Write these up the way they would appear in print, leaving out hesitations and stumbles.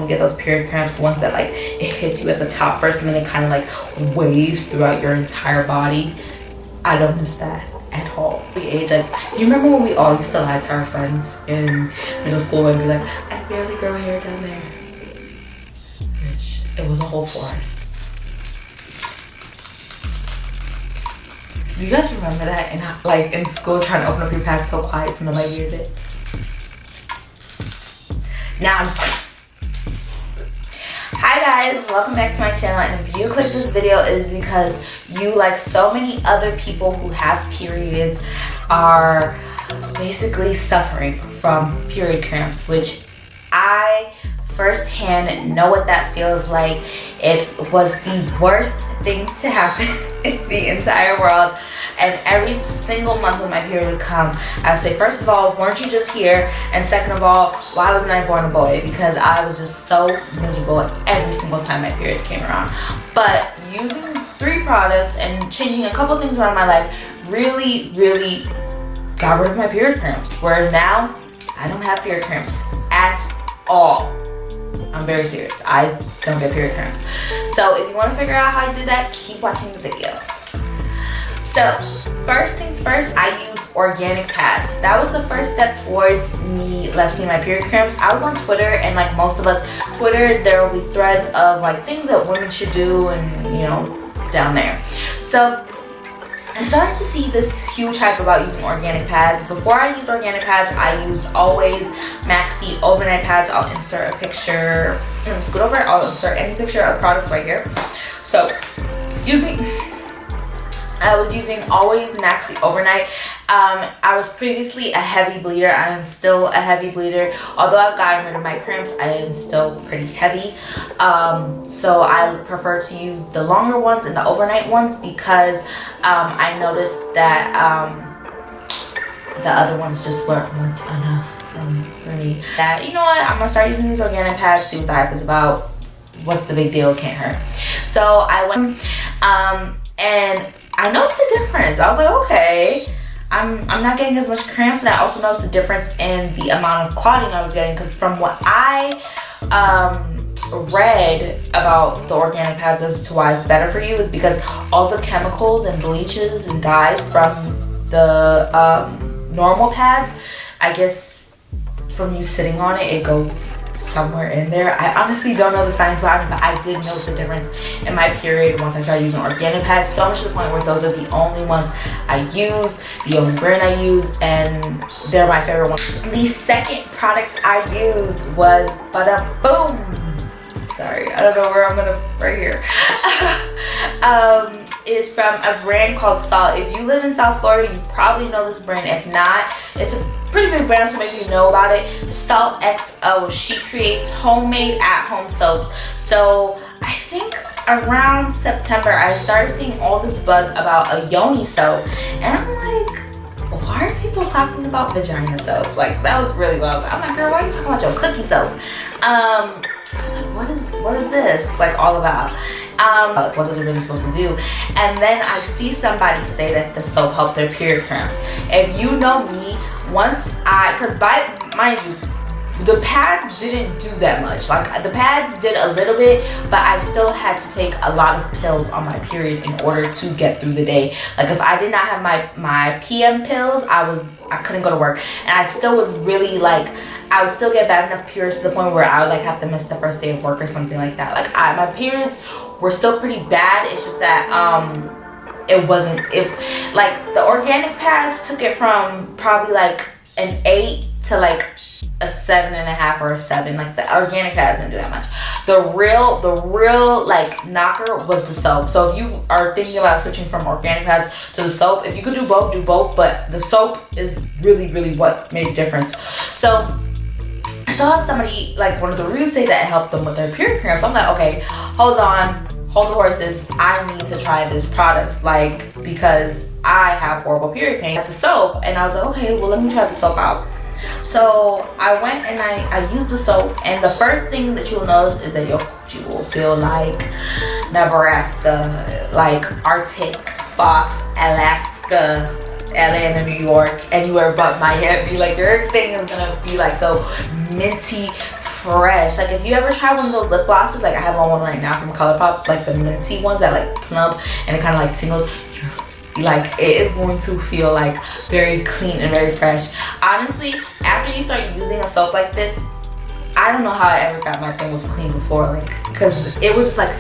when you get those period cramps, the ones that like it hits you at the top first and then it kind of like waves throughout your entire body. I don't miss that at all. The age, like, you remember when we all used to lie to our friends in middle school and be like, I barely grow hair down there. Bitch, it was a whole forest. Do you guys remember that in school, trying to open up your pad so quiet so nobody hears it? Now I'm sorry. Hi guys, welcome back to my channel, and if you clicked this video is because you, like so many other people who have periods, are basically suffering from period cramps, which I firsthand know what that feels like. It was the worst thing to happen in the entire world, and every single month when my period would come, I would say, first of all, weren't you just here? And second of all, why wasn't I born a boy? Because I was just so miserable every single time my period came around. But using 3 products and changing a couple things around my life really got rid of my period cramps, where now I don't have period cramps at all. I'm very serious. I don't get period cramps. So if you want to figure out how I did that, keep watching the video. So first things first, I used organic pads. That was the first step towards me lessening my period cramps. I was on Twitter, and like most of us, Twitter, there will be threads of like things that women should do, and you know, down there. So I started to see this huge hype about using organic pads. Before I used organic pads, I used always Maxi overnight pads. I'll insert a picture, scoot over, I'll insert any picture of products right here. So, excuse me. I was using always Maxi overnight. I was previously a heavy bleeder. I am still a heavy bleeder. Although I've gotten rid of my cramps, I am still pretty heavy. So I prefer to use the longer ones and the overnight ones because I noticed that the other ones just weren't enough for me. That, you know what, I'm gonna start using these organic pads, see what the hype is about. What's the big deal? It can't hurt. So I went and I noticed a difference. I was like, okay, I'm not getting as much cramps, and I also noticed the difference in the amount of clotting I was getting, because from what I read about the organic pads as to why it's better for you is because all the chemicals and bleaches and dyes from the normal pads, I guess from you sitting on it, it goes somewhere in there. I honestly don't know the science behind it, but I did notice a difference in my period once I started using organic pads, so much to the point where those are the only ones I use, the only brand I use, and they're my favorite ones. The second product I used was Bada Boom. Sorry, I don't know where I'm gonna, right here. Is from a brand called Salt. If you live in South Florida, you probably know this brand. If not, it's a pretty big brand, so maybe you know about it. Salt XO. She creates homemade at-home soaps. So I think around September, I started seeing all this buzz about a Yoni soap, and I'm like, why are people talking about vagina soap? Like, that was really what I was like. I'm like, girl, why are you talking about your cookie soap? I was like, what is this like all about? What is it really supposed to do? And then I see somebody say that the soap helped their period cramps. If you know me, because mind you, the pads didn't do that much. Like, the pads did a little bit, but I still had to take a lot of pills on my period in order to get through the day. Like, if I did not have my PM pills, I couldn't go to work, and I still was really like, I would still get bad enough periods to the point where I would like have to miss the first day of work or something like that. Like, my periods were still pretty bad. It's just that like the organic pads took it from probably like an 8 to like a 7.5 or a 7. Like, the organic pads didn't do that much. The real like knocker was the soap. So if you are thinking about switching from organic pads to the soap, if you could do both, but the soap is really what made a difference. So I saw somebody, like one of the reviews, say that it helped them with their period cramps. I'm like, okay, hold the horses. I need to try this product, like, because I have horrible period pain. At the soap, and I was like, okay, well, let me try the soap out. So I went and I used the soap, and the first thing that you'll notice is that your coochie will feel like Nebraska, like Arctic Fox, Alaska, Atlanta, New York, anywhere but Miami. Like, everything is gonna be like so minty, fresh. Like if you ever try one of those lip glosses, like I have on one right now from ColourPop, like the minty ones that like plump and it kind of like tingles, like it is going to feel like very clean and very fresh. Honestly, after you start using a soap like this, I don't know how I ever got my thing was clean before, like, because it was just like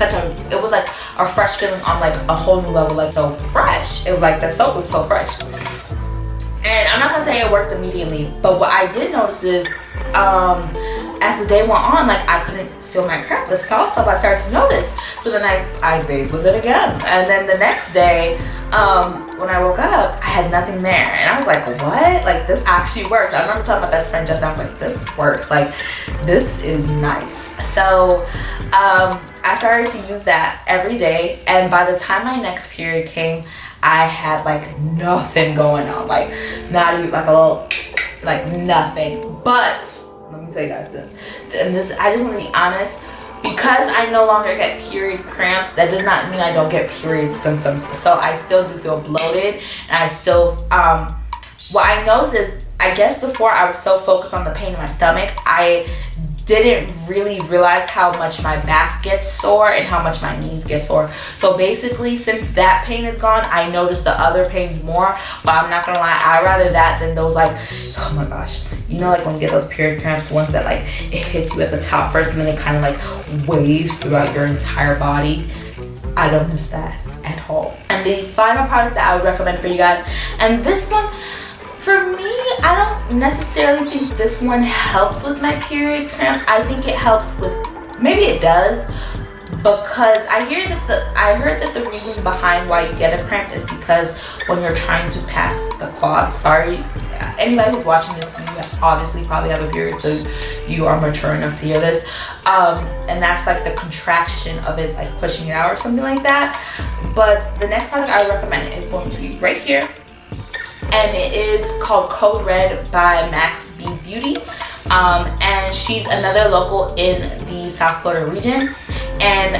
it was like a fresh feeling on like a whole new level, like so fresh. It was like the soap was so fresh. And I'm not gonna say it worked immediately, but what I did notice is, as the day went on, like I couldn't feel my cramps. The salt soap I started to notice. So then I bathed with it again. And then the next day, when I woke up, I had nothing there. And I was like, what? Like this actually works. I remember telling my best friend just now, like, this works. Like, this is nice. So I started to use that every day. And by the time my next period came, I had like nothing going on. Like not even like a little, like nothing. But let me tell you guys this, and this, I just want to be honest, because I no longer get period cramps, that does not mean I don't get period symptoms. So I still do feel bloated, and I still, what I noticed is, I guess before I was so focused on the pain in my stomach, I didn't really realize how much my back gets sore and how much my knees get sore. So basically, since that pain is gone, I noticed the other pains more. But I'm not gonna lie, I'd rather that than those like, oh my gosh, you know, like when you get those period cramps, the ones that like it hits you at the top first and then it kind of like waves throughout your entire body. I don't miss that at all. And the final product that I would recommend for you guys, and this one, for me, I don't necessarily think this one helps with my period cramps. I think it helps with, maybe it does, because I heard that the reason behind why you get a cramp is because when you're trying to pass the cloth. Sorry, anybody who's watching this, you obviously probably have a period, so you are mature enough to hear this. And that's like the contraction of it, like pushing it out or something like that. But the next product I would recommend is going to be right here. And it is called Code Red by Maxi Beauty. And she's another local in the South Florida region. And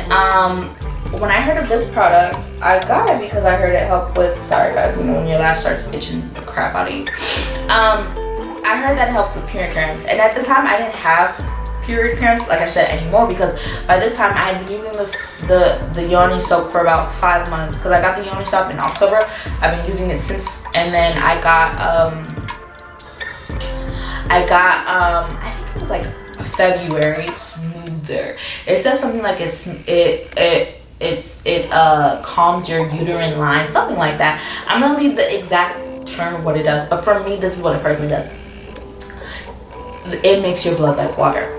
when I heard of this product, I got it because I heard it helped with, sorry guys, you know when your lash starts itching the crap out of you. I heard that it helps with period cramps. And at the time I didn't have period cramps, like I said, anymore, because by this time I had been using the Yoni soap for about 5 months, because I got the Yoni soap in October. I've been using it since, and then I got I think it was like February Smoother. It says something like it calms your uterine line, something like that. I'm gonna leave the exact term of what it does, but for me, this is what it personally does. It makes your blood like water.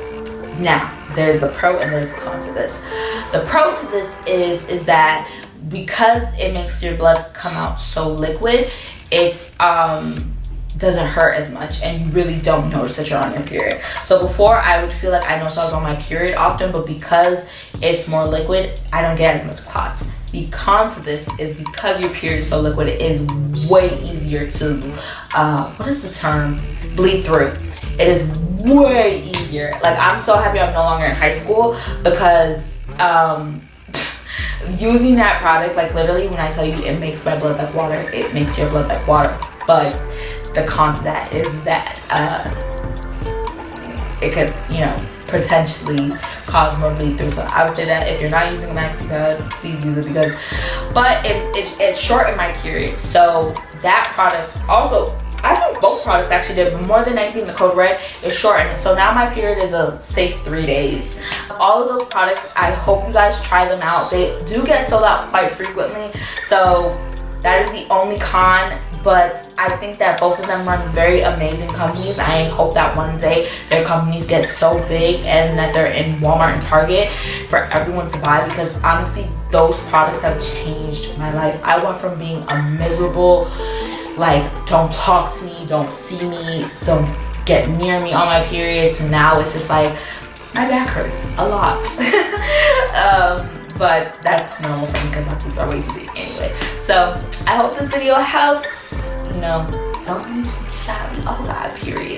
Now, there's the pro and there's the con to this. The pro to this is that because it makes your blood come out so liquid, it doesn't hurt as much, and you really don't notice that you're on your period. So before, I would feel like I noticed I was on my period often, but because it's more liquid, I don't get as much clots. The con to this is because your period is so liquid, it is way easier to, what is the term? Bleed through. It is way easier. Like, I'm so happy I'm no longer in high school, because using that product, like literally when I tell you it makes my blood like water, it makes your blood like water. But the con to that is that it could, you know, potentially cause more bleed through. So I would say that if you're not using a Maxi pad, please use it, because, but it shortened my period. So that product also, I think both products actually did, but more than anything, the Code Red is shortened. So now my period is a safe 3 days. All of those products, I hope you guys try them out. They do get sold out quite frequently, so that is the only con. But I think that both of them run very amazing companies. I hope that one day their companies get so big and that they're in Walmart and Target for everyone to buy, because honestly, those products have changed my life. I went from being a miserable, like, don't talk to me, don't see me, don't get near me on my period, to now it's just like, my back hurts a lot. But that's normal for me because my teeth are way too big anyway. So I hope this video helps. You know, don't be shy. Oh God, period.